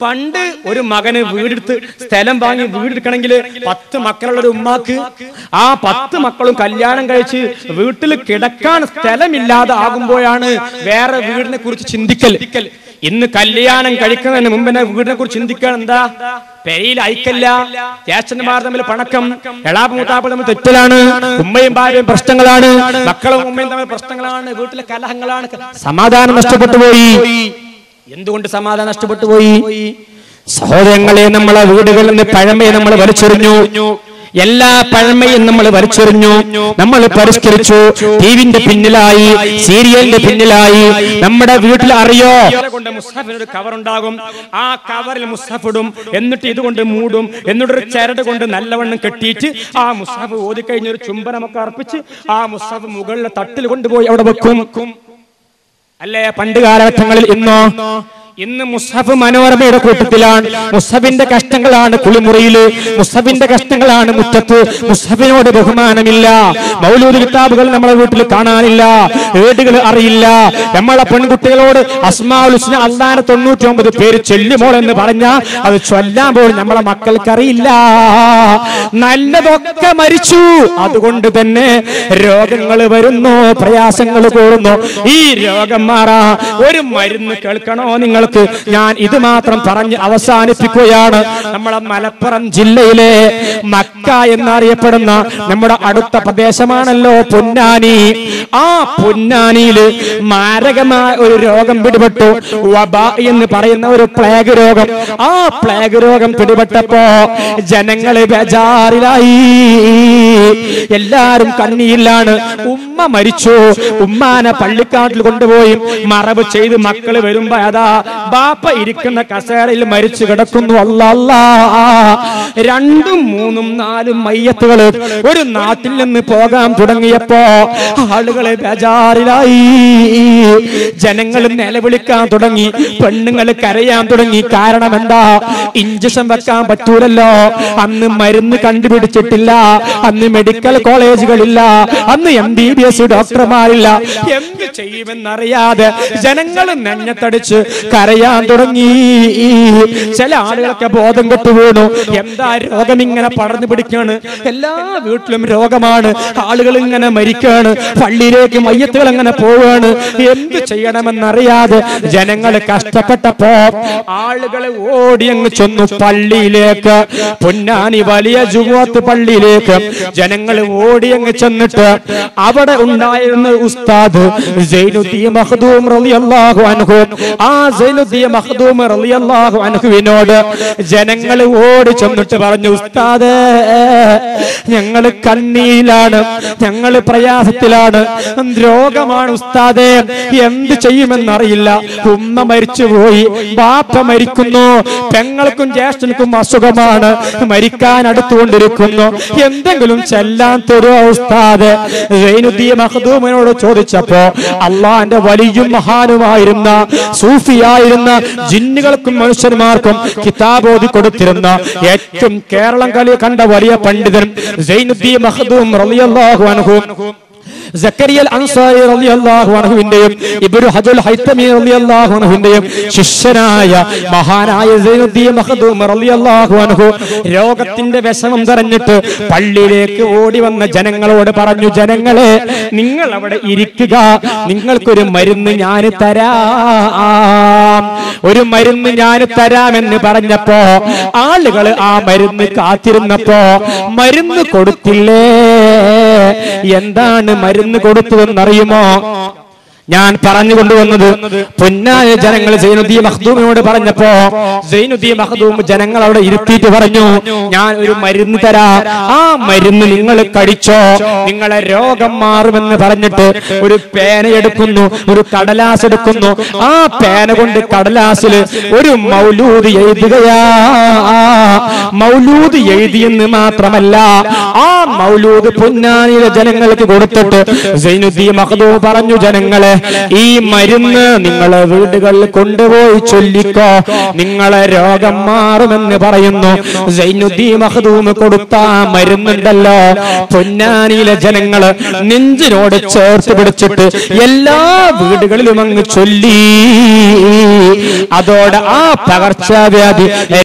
പണ്ട് ഒരു മകന് വീടെടുത്ത് സ്ഥലം വാങ്ങി വീടെടുക്കണമെങ്കിൽ 10 മക്കളുള്ള ഒരു ഉമ്മാക്ക് ആ 10 മക്കളും കല്യാണം കഴിച്ച് വീട്ടിൽ കിടക്കാൻ സ്ഥലമില്ലാതെ ആകുമ്പോഴാണ് വേറെ വീടിനെ കുറിച്ച് ചിന്തിക്കൽ. ഇന്ന് കല്യാണം കഴിക്കുന്നതിന് മുമ്പ് വീടിനെ കുറിച്ച് ചിന്തിക്കാൻ എന്താ? പെരയിൽ അയക്കല്ല, ജ്യേഷ്ഠന്മാർ തമ്മിൽ പണക്കം, എളാപ്പ മൂത്താപ്പ തമ്മിൽ തെറ്റലാണ്, ഉമ്മയും ഭാര്യയും പ്രശ്നങ്ങളാണ്, മക്കളും ഉമ്മയും തമ്മിൽ പ്രശ്നങ്ങളാണ്, വീട്ടിലെ കലഹങ്ങളാണ്. സമാധാനം നഷ്ടപ്പെട്ടു പോയി. എന്തുകൊണ്ട് സമാധാനം നഷ്ടപ്പെട്ടു പോയി? സഹോദരങ്ങളെ, നമ്മളെ വീടുകളിൽ നിന്ന് പഴമയെ നമ്മൾ വലിച്ചെറിഞ്ഞു. എല്ലാ പഴമയും നമ്മൾ വലിച്ചെറിഞ്ഞു. നമ്മൾ പരിഷ്കരിച്ചു. ടിവിന്റെ പിന്നിലായി, സീരിയലിന്റെ പിന്നിലായി. നമ്മുടെ വീട്ടിൽ അറിയോ കൊണ്ട് മുസ്ഹഫിനൊരു കവർ ഉണ്ടാകും. ആ കവറിൽ മുസ്ഹഫ് ഇടും. എന്നിട്ട് ഇതുകൊണ്ട് മൂടും. എന്നിട്ടൊരു ചരട് കൊണ്ട് നല്ലവണ്ണം കെട്ടിയിട്ട് ആ മുസ്ഹഫ് ഓതിക്കഴിഞ്ഞൊരു ചുംബനമൊക്കെ അർപ്പിച്ച് ആ മുസ്ഹഫ് മുകളിലെ തട്ടിൽ കൊണ്ടുപോയി അവിടെ വെക്കും. അല്ലേ പണ്ട് കാലഘട്ടങ്ങളിൽ? ഇന്ന് മുസ്ഹഫ് മനോരമയുടെ കൂട്ടത്തിലാണ്. മുസ്ഹഫിന്റെ കഷ്ടങ്ങളാണ് കുളിമുറിയില്, മുസ്ഹഫിന്റെ കഷ്ടങ്ങളാണ് മുറ്റത്ത്. മുസ്ഹഫിനോട് ബഹുമാനമില്ല. മൗലൂദ് കിതാബുകൾ നമ്മളെ വീട്ടിൽ കാണാനില്ല. ഏടുകൾ അറിയില്ല. നമ്മളെ പെൺകുട്ടികളോട് അസ്മാഉൽ ഹുസ്ന അല്ലാഹുവിന്റെ 99 പേര് ചൊല്ലുമോൾ എന്ന് പറഞ്ഞാൽ അത് ചൊല്ലാൻ പോലും നമ്മളെ മക്കൾക്ക് അറിയില്ല. നല്ലതൊക്കെ മരിച്ചു. അതുകൊണ്ട് തന്നെ രോഗങ്ങൾ വരുന്നു, പ്രയാസങ്ങൾ കൂടുന്നു. ഈ രോഗം മാറാ ഒരു മരുന്ന് കേൾക്കണോ നിങ്ങൾ? ഞാൻ ഇത് മാത്രം പറഞ്ഞ് അവസാനിപ്പിക്കുകയാണ്. നമ്മുടെ മലപ്പുറം ജില്ലയിലെ മക്ക എന്നറിയപ്പെടുന്ന നമ്മുടെ അടുത്ത പ്രദേശമാണല്ലോ പൊന്നാനി. ആ പൊന്നാനിയിൽ മാരകമായ ഒരു രോഗം പിടിപെട്ടു. വബാ എന്ന് പറയുന്ന ഒരു പ്ലേഗ് രോഗം. ആ പ്ലേഗ് രോഗം പിടിപെട്ടപ്പോ ജനങ്ങള് ബേജാറിലായി. എല്ലാരും കണ്ണീരിലാണ്. ഉമ്മ മരിച്ചു. ഉമ്മാനെ പള്ളിക്കാട്ടിൽ കൊണ്ടുപോയി മറവ് ചെയ്ത് മക്കള് വരുമ്പോ അതാ ബാപ്പ ഇരിക്കുന്ന കസേരയിൽ മരിച്ചു കിടക്കുന്നു. അല്ലാ, 2, 3, 4 മയ്യത്തുകൾ ഒരു നാട്ടിൽ നിന്ന് പോകാൻ തുടങ്ങിയപ്പോ ആളുകളെ ബേജാറിലായി. ജനങ്ങൾ നിലവിളിക്കാൻ തുടങ്ങി, പെണ്ണുങ്ങൾ കരയാൻ തുടങ്ങി. കാരണം എന്താ? ഇഞ്ചക്ഷൻ വെക്കാൻ പറ്റൂലല്ലോ. അന്ന് മരുന്ന് കണ്ടുപിടിച്ചിട്ടില്ല. അന്ന് മെഡിക്കൽ കോളേജുകളില്ല. അന്ന് MBBS ഡോക്ടർമാരില്ല. എന്ത് ചെയ്യുമെന്നറിയാതെ ജനങ്ങൾ നെഞ്ഞത്തടിച്ച് കരയാൻ തുടങ്ങി. ചില ആളുകളൊക്കെ ബോധം കെട്ടു വീണു. എന്താ രോഗം ഇങ്ങനെ പടർന്നു പിടിക്കാണ്? എല്ലാ വീട്ടിലും രോഗമാണ്. ആളുകൾ ഇങ്ങനെ മരിക്കാണ്. പള്ളിയിലേക്ക് മയ്യത്തുകൾ അങ്ങനെ പോവാണ്. എന്ത് ചെയ്യണമെന്നറിയാതെ ജനങ്ങൾ കഷ്ടപ്പെട്ടപ്പോ ആളുകൾ ഓടിയങ്ങ് ചെന്നു പള്ളിയിലേക്ക്. പൊന്നാനി വലിയ ജുമുഅത്ത് പള്ളിയിലേക്ക് ജനങ്ങൾ ഓടിയങ്ങ് ചെന്നിട്ട് അവിടെ ഉണ്ടായിരുന്ന ഉസ്താദ് സൈനുദ്ദീൻ മഖ്ദൂം റളിയല്ലാഹു അൻഹു, ആ സൈനുദ്ദീൻ മഖ്ദൂം റളിയല്ലാഹു അൻഹുവിനോട് ജനങ്ങൾ ഓടി ചെന്നിട്ട് പറഞ്ഞു, ഉസ്താദേ, ഞങ്ങൾ കണ്ണീരിലാണ്, ഞങ്ങൾ പ്രയാസത്തിലാണ്, രോഗമാണ് ഉസ്താദേ, എന്ത് ചെയ്യുമെന്നറിയില്ല. ഉമ്മ മരിച്ചുപോയി, ബാപ്പ മരിക്കുന്നു, പെങ്ങൾക്കും ജ്യേഷ്ഠനും അസുഖമാണ്, മരിക്കാൻ അടുത്തുകൊണ്ടിരിക്കുന്നു, എന്തെങ്കിലും ചെല്ലാൻ തരുമോ ഉസ്താദ്? സൈനുദ്ദീൻ മഖ്ദൂമിനോട് ചോദിച്ചപ്പോ അള്ളാന്റെ വലിയ മഹാനുമായിരുന്ന സൂഫിയായിരുന്ന ജിന്നുകൾക്കും മനുഷ്യന്മാർക്കും കിതാബ് ഓതി കൊടുത്തിരുന്ന ഏറ്റവും കേരളം കണ്ട വലിയ പണ്ഡിതൻ സൈനുദ്ദീൻ മഖ്ദൂം റളിയല്ലാഹു അൻഹു, സക്കരിയ അൻസാരി റളിയല്ലാഹു അൻഹുവിന്റെയും ഇബ്നു ഹജൽ ഹൈതമി റളിയല്ലാഹു അൻഹുവിന്റെയും ശിഷ്യനായ മഹാനായ സൈനുദ്ദീൻ മഖ്ദൂം റളിയല്ലാഹു അൻഹു രോഗത്തിന്റെ വിഷമം അറിഞ്ഞിട്ട് പള്ളിയിലേക്ക് ഓടി വന്ന ജനങ്ങളോട് പറഞ്ഞു, ജനങ്ങളെ, നിങ്ങൾ അവിടെ ഇരിക്കുക, നിങ്ങൾക്കൊരു മരുന്ന് ഞാൻ തരാം, ഒരു മരുന്ന് ഞാൻ തരാമെന്ന് പറഞ്ഞപ്പോ ആളുകൾ ആ മരുന്ന് കാത്തിരുന്നപ്പോ മരുന്ന് കൊടുത്തില്ലേ? എന്താണ് മരുന്ന് കൊടുത്തുവെന്നറിയുമോ? ഞാൻ പറഞ്ഞു കൊണ്ടുവന്നത് പൊന്നായ ജനങ്ങൾ സൈനുദ്ദീൻ മഖ്ദൂമിനോട് പറഞ്ഞപ്പോ സൈനുദ്ദീൻ മഖ്ദൂം ജനങ്ങൾ അവിടെ ഇരുത്തിയിട്ട് പറഞ്ഞു, ഞാൻ ഒരു മരുന്ന് തരാം, ആ മരുന്ന് നിങ്ങൾ കടിച്ചോ, നിങ്ങളെ രോഗം മാറുമെന്ന് പറഞ്ഞിട്ട് ഒരു പേന എടുക്കുന്നു, ഒരു കടലാസ് എടുക്കുന്നു. ആ പേന കൊണ്ട് കടലാസിൽ ഒരു മൗലൂദ് എഴുതുകയാ. മൗലൂദ് എഴുതിയെന്ന് മാത്രമല്ല, ആ മൗലൂദ് പൊന്നാനിയിലെ ജനങ്ങൾക്ക് കൊടുത്തിട്ട് സൈനുദ്ദീൻ മഖ്ദൂം പറഞ്ഞു, ജനങ്ങളെ, ഈ മരുന്ന് നിങ്ങളെ വീടുകളിൽ കൊണ്ടുപോയി ചൊല്ലിക്കോ, നിങ്ങളെ രോഗം മാറുമെന്ന് പറയുന്നു. സൈനുദ്ദീൻ മഖ്ദൂം കൊടുത്ത മരുന്നുണ്ടല്ലോ, പൊന്നാനിയിലെ ജനങ്ങള് നെഞ്ചിനോട് ചേർത്ത് പിടിച്ചിട്ട് എല്ലാ വീടുകളിലും അങ്ങ് ചൊല്ലി. അതോടെ ആ പകർച്ചവ്യാധി